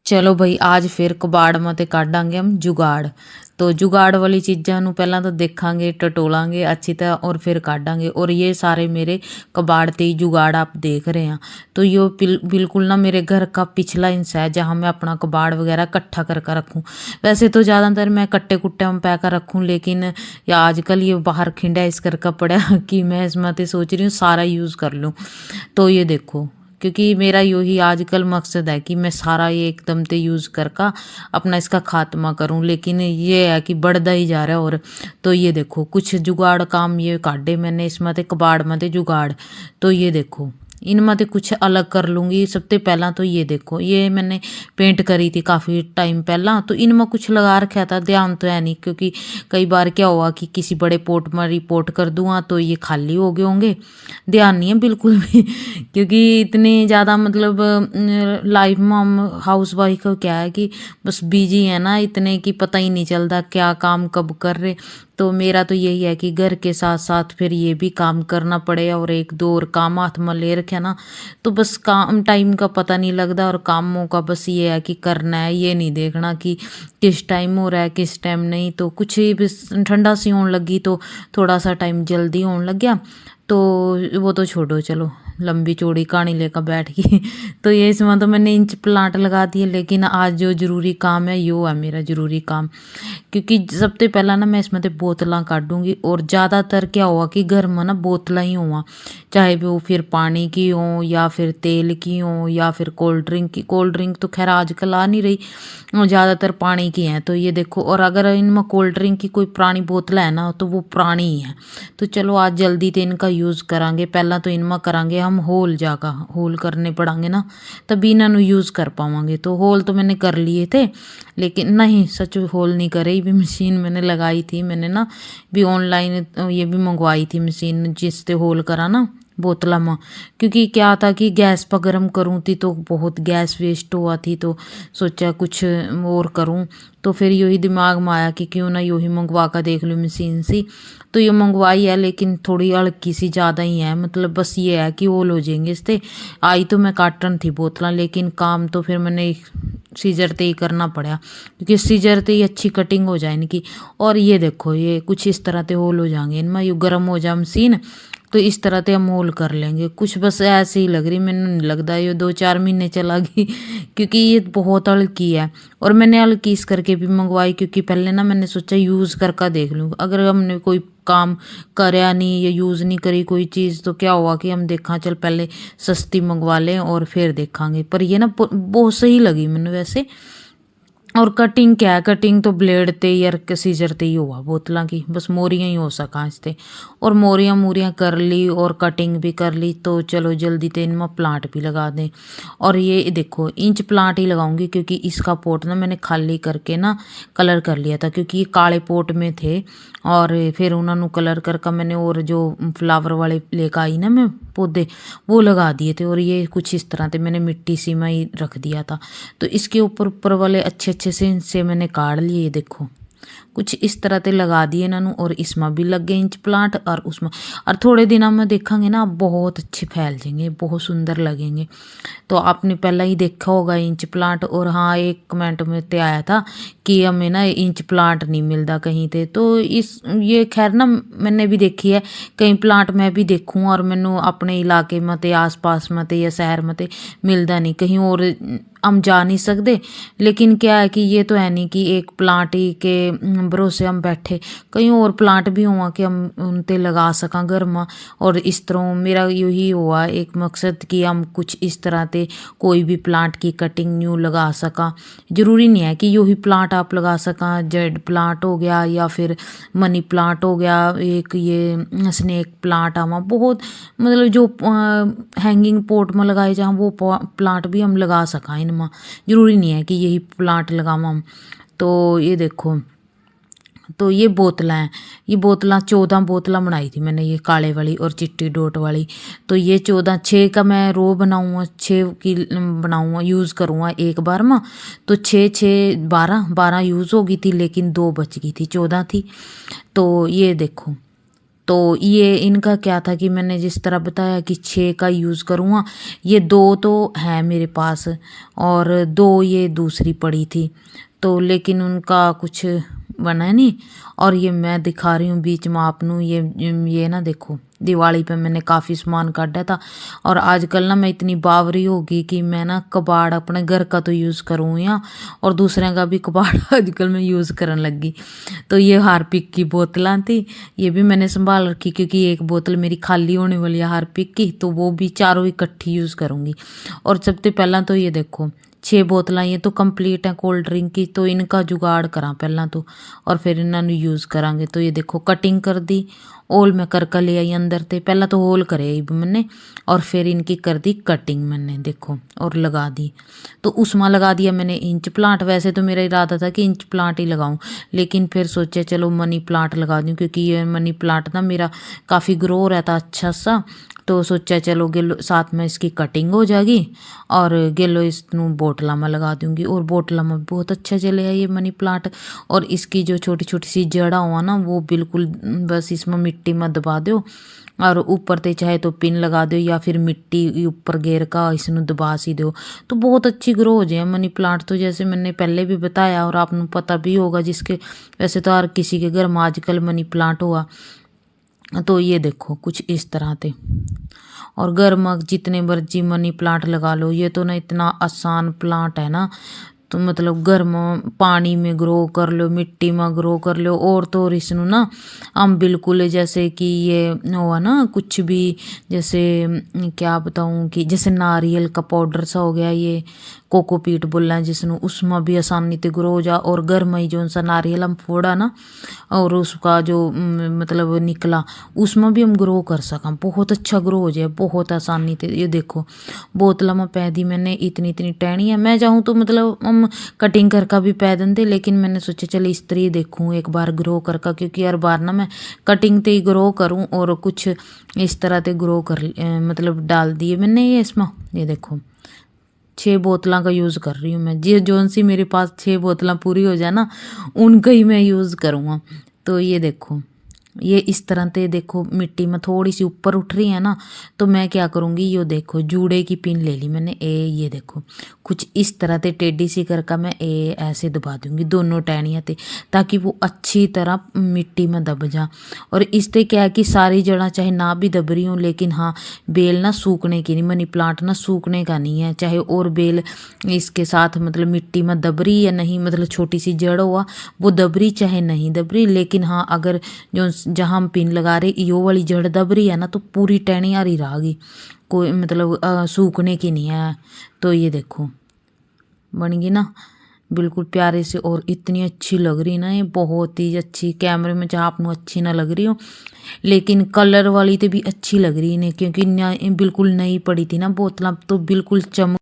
चलो भाई आज फिर कबाड़ मते काढ़ांगे हम जुगाड़। तो जुगाड़ वाली चीज़ां ਨੂੰ ਪਹਿਲਾਂ ਤਾਂ ਦੇਖਾਂਗੇ टटोलांगे अच्छी तरह और फिर काढ़ांगे। और ये सारे मेरे कबाड़ ते ही जुगाड़ आप देख रहे हैं। तो ये बिल्कुल ना मेरे घर का पिछला हिस्सा है जहाँ मैं अपना कबाड़ वगैरह इकट्ठा कर रखूँ। वैसे तो ज़्यादातर मैं कट्टे कुट्टे में पै कर रखूँ, लेकिन या आजकल ये बाहर खिंडा इस करका पड़ा कि मैं इसमें तो सोच रही हूँ सारा यूज़ कर लूँ। तो ये देखो, क्योंकि मेरा यही आजकल मकसद है कि मैं सारा ये एकदम से यूज़ करके अपना इसका खात्मा करूं, लेकिन ये है कि बढ़ता ही जा रहा है। और तो ये देखो कुछ जुगाड़ काम ये काटे मैंने इसमें ते कबाड़ में ते जुगाड़। तो ये देखो इनमें तो कुछ अलग कर लूँगी। सबसे पहला तो ये देखो, ये मैंने पेंट करी थी काफ़ी टाइम पहला, तो इनमें कुछ लगा रखा था, ध्यान तो है नहीं क्योंकि कई बार क्या हुआ कि किसी बड़े पोर्ट में रिपोर्ट कर दूँगा तो ये खाली हो गए होंगे। ध्यान नहीं है बिल्कुल भी क्योंकि इतनी ज़्यादा मतलब लाइफ में हम हाउस वाइफ का क्या है कि बस बिजी है ना इतने कि पता ही नहीं चलता क्या काम कब कर रहे। तो मेरा तो यही है कि घर के साथ साथ फिर ये भी काम करना पड़े, और एक दो और काम हाथ में ले रखे ना, तो बस काम टाइम का पता नहीं लगता। और कामों का बस ये है कि करना है, ये नहीं देखना कि किस टाइम हो रहा है किस टाइम नहीं। तो कुछ ही बस ठंडा सी होने लगी तो थोड़ा सा टाइम जल्दी होने लग गया। तो वो तो छोड़ो, चलो लंबी चौड़ी कहानी लेकर बैठ गई तो ये इसमें तो मैंने इंच प्लांट लगा दिए, लेकिन आज जो ज़रूरी काम है यो है मेरा ज़रूरी काम। क्योंकि सबसे पहला ना मैं इसमें तो बोतलां काटूंगी। और ज़्यादातर क्या हुआ कि घर में ना बोतलां ही हुआ, चाहे वो फिर पानी की हो या फिर तेल की हो या फिर कोल्ड ड्रिंक की। कोल्ड ड्रिंक तो खैर आजकल आ नहीं रही, ज़्यादातर पानी की हैं। तो ये देखो, और अगर इनमें कोल्ड ड्रिंक की कोई पुरानी बोतल है ना तो वो पुरानी ही है। तो चलो आज जल्दी तो इनका यूज़ करांगे। पहला तो इनमें करांगे हम होल, जाकर होल करने पड़ेंगे ना तभी इन्होंने यूज़ कर पावांगे। तो होल तो मैंने कर लिए थे, लेकिन नहीं सच होल नहीं करे। ये भी मशीन मैंने लगाई थी, मैंने ना भी ऑनलाइन ये भी मंगवाई थी मशीन जिससे होल करा ना बोतला में। क्योंकि क्या था कि गैस पर गर्म करूँ थी तो बहुत गैस वेस्ट हुआ थी, तो सोचा कुछ और करूँ। तो फिर यही दिमाग में आया कि क्यों ना यही मंगवा कर देख लूँ मशीन सी। तो ये मंगवाई है, लेकिन थोड़ी हल्की सी ज़्यादा ही है, मतलब बस ये है कि होल हो जाएंगे इससे। आई तो मैं काटन थी बोतला, लेकिन काम तो फिर मैंने सीजर ते ही करना पड़ा, क्योंकि सीजर ते ही अच्छी कटिंग हो जाए इनकी। और ये देखो ये कुछ इस तरह से होल हो जाएंगे इनमें, ये गर्म हो जाए मशीन तो इस तरह से हम होल कर लेंगे। कुछ बस ऐसे ही लग रही, मैंने नहीं लगता ये 2-4 महीने चला गई क्योंकि ये बहुत हल्की है। और मैंने हल्की इस करके भी मंगवाई क्योंकि पहले ना मैंने सोचा यूज़ करके देख लूँ, अगर हमने कोई काम करया नहीं या यूज़ नहीं करी कोई चीज़ तो क्या हुआ कि हम देखा चल पहले सस्ती मंगवा लें और फिर देखांगे। पर ये ना बहुत सही लगी मैंने वैसे। और कटिंग क्या है, कटिंग तो ब्लेड ते या सीजर ते ही हुआ बोतलों की, बस मोरियाँ ही हो सका इससे। और मोरियाँ मूरियाँ कर ली और कटिंग भी कर ली। तो चलो जल्दी ते इनमें प्लांट भी लगा दें। और ये देखो इंच प्लांट ही लगाऊंगी क्योंकि इसका पोट ना मैंने खाली करके ना कलर कर लिया था, क्योंकि ये काले पोट में थे। और फिर उन्होंने कलर करके मैंने और जो फ्लावर वाले लेकर आई ना मैं पौधे वो लगा दिए थे। और ये कुछ इस तरह से मैंने मिट्टी सी में ही रख दिया था। तो इसके ऊपर ऊपर वाले अच्छे अच्छे से इनसे मैंने काट लिए, ये देखो कुछ इस तरह से लगा दिए इन्होंने। और इसमें भी लग गए इंच प्लांट और उसमें, और थोड़े दिनों में देखेंगे ना बहुत अच्छे फैल जाएंगे, बहुत सुंदर लगेंगे। तो आपने पहला ही देखा होगा इंच प्लांट। और हाँ एक कमेंट में तो आया था कि हमें ना इंच प्लांट नहीं मिलता कहीं पे। तो इस ये खैर ना मैंने भी देखी है, कई प्लांट मैं भी देखूँ और मैनू अपने इलाके में ते आस पास में ते या शहर में ते मिलता नहीं, कहीं और हम जा नहीं सकते। लेकिन क्या है कि ये तो है नहीं कि एक प्लांट ही के भरोसे हम बैठे, कहीं और प्लांट भी हुआ कि हम उन ते लगा सका घर में। और इस तरह मेरा यही हुआ एक मकसद कि हम कुछ इस तरह से कोई भी प्लांट की कटिंग न्यू लगा सका। ज़रूरी नहीं है कि यही प्लांट आप लगा सका, जेड प्लांट हो गया या फिर मनी प्लांट हो गया, एक ये स्नेक प्लांट आवा बहुत, मतलब जो हैंगिंग पोट में लगाए जहाँ वो प्लांट भी हम लगा सका इनमें। ज़रूरी नहीं है कि यही प्लांट लगावा हम। तो ये देखो, तो ये बोतलें हैं, ये बोतलें 14 बोतलें बनाई थी मैंने, ये काले वाली और चिट्टी डोट वाली। तो ये 14 6 का मैं रो बनाऊँगा, 6 की बनाऊँगा यूज़ करूँगा एक बार में। तो 6 6 12 यूज़ हो गई थी, लेकिन 2 बच गई थी, 14 थी। तो ये देखो, तो ये इनका क्या था कि मैंने जिस तरह बताया कि 6 का यूज़ करूँगा। ये 2 तो है मेरे पास और 2 ये दूसरी पड़ी थी, तो लेकिन उनका कुछ बना नहीं। और ये मैं दिखा रही हूँ बीच में आपनू, ये ना देखो, दिवाली पे मैंने काफ़ी सामान काटा था। और आजकल ना मैं इतनी बावरी होगी कि मैं ना कबाड़ अपने घर का तो यूज़ करूँ या और दूसरे का भी कबाड़ आजकल मैं यूज़ करने लगी। तो ये हारपिक की बोतलां थी, ये भी मैंने संभाल रखी क्योंकि एक बोतल मेरी खाली होने वाली है हारपिक की, तो वो भी चारों इकट्ठी यूज़ करूँगी। और सबसे पहला तो ये देखो 6 बोतलां ये तो कंप्लीट हैं कोल्ड ड्रिंक की, तो इनका जुगाड़ करा पहला तो और फिर इन्होंने यूज़ करांगे। तो ये देखो कटिंग कर दी, ओल मैं कर ले आई अंदर ते, पहला तो होल करे आई मैंने और फिर इनकी कर दी कटिंग मैंने देखो और लगा दी। तो उसमें लगा दिया मैंने इंच प्लांट। वैसे तो मेरा इरादा था कि इंच प्लांट ही लगाऊं, लेकिन फिर सोचा चलो मनी प्लांट लगा दूं क्योंकि ये मनी प्लांट ना मेरा काफ़ी ग्रो रहता अच्छा सा। तो सोचा चलो गेलो साथ में इसकी कटिंग हो जाएगी और गेलो इसनू बोटला में लगा दूंगी और बोटला में बहुत अच्छा चलेगा ये मनी प्लांट। और इसकी जो छोटी छोटी सी जड़ा हुआ ना वो बिल्कुल बस इसमें मिट्टी में दबा दो और ऊपर ते चाहे तो पिन लगा दो या फिर मिट्टी ऊपर घेर का इसनू दबा सी दो तो बहुत अच्छी ग्रो हो जाए मनी प्लांट। तो जैसे मैंने पहले भी बताया और आपको पता भी होगा जिसके वैसे तो हर किसी के घर में आजकल मनी प्लांट हुआ। तो ये देखो कुछ इस तरह थे और घर में जितने मर्जी मनी प्लांट लगा लो, ये तो ना इतना आसान प्लांट है ना। तो मतलब घर में पानी में ग्रो कर लो, मिट्टी में ग्रो कर लो और तो और इसनू ना हम बिल्कुल जैसे कि ये हुआ ना कुछ भी जैसे क्या बताऊं कि जैसे नारियल का पाउडर सा हो गया, ये कोकोपीट बोलना है जिसनू, उसमें भी आसानी से ग्रो हो जा। और घर में ही जो सा नारियल हम फोड़ा ना और उसका जो मतलब निकला उसमें भी हम ग्रो कर सका, बहुत अच्छा ग्रो हो जाए बहुत आसानी से। ये देखो बोतल में पैदी मैंने इतनी इतनी टहनी है, मैं चाहूँ तो मतलब हम कटिंग करके भी पै देंगे, लेकिन मैंने सोचा चल इस तरह देखूँ एक बार ग्रो करके, क्योंकि हर बार ना मैं कटिंग ते ही ग्रो करूँ और कुछ इस तरह से ग्रो कर मतलब डाल दिए मैंने ये इसमें। ये देखो 6 बोतलों का यूज़ कर रही हूँ मैं, जी जोन सी मेरे पास 6 बोतलें पूरी हो जाए ना उनका ही मैं यूज़ करूँगा। तो ये देखो ये इस तरह से देखो मिट्टी में थोड़ी सी ऊपर उठ रही है ना, तो मैं क्या करूँगी ये देखो जूड़े की पिन ले ली मैंने ये देखो कुछ इस तरह से टेढ़ी सी करके मैं ऐसे दबा दूंगी दोनों टहनियाँ ते, ताकि वो अच्छी तरह मिट्टी में दब जा। और इससे क्या है कि सारी जड़ा चाहे ना भी दब रही हूँ, लेकिन हाँ बेल ना सूखने की नहीं, मनी प्लांट ना सूखने का नहीं है, चाहे और बेल इसके साथ मतलब मिट्टी में दबरी या नहीं, मतलब छोटी सी जड़ हुआ वो दबरी चाहे नहीं दबरी, लेकिन हाँ अगर जो जहाँ हम पिन लगा रहे यो वाली जड़ दब रही है ना तो पूरी टहनी आ रही रहेगी, कोई मतलब सूखने की नहीं है। तो ये देखो बन गई ना बिल्कुल प्यारे से और इतनी अच्छी लग रही ना, ये बहुत ही अच्छी, कैमरे में जहाँ आपको अच्छी ना लग रही हो लेकिन कलर वाली तो भी अच्छी लग रही है क्योंकि बिल्कुल नई पड़ी थी ना बोतल, तो बिल्कुल चमक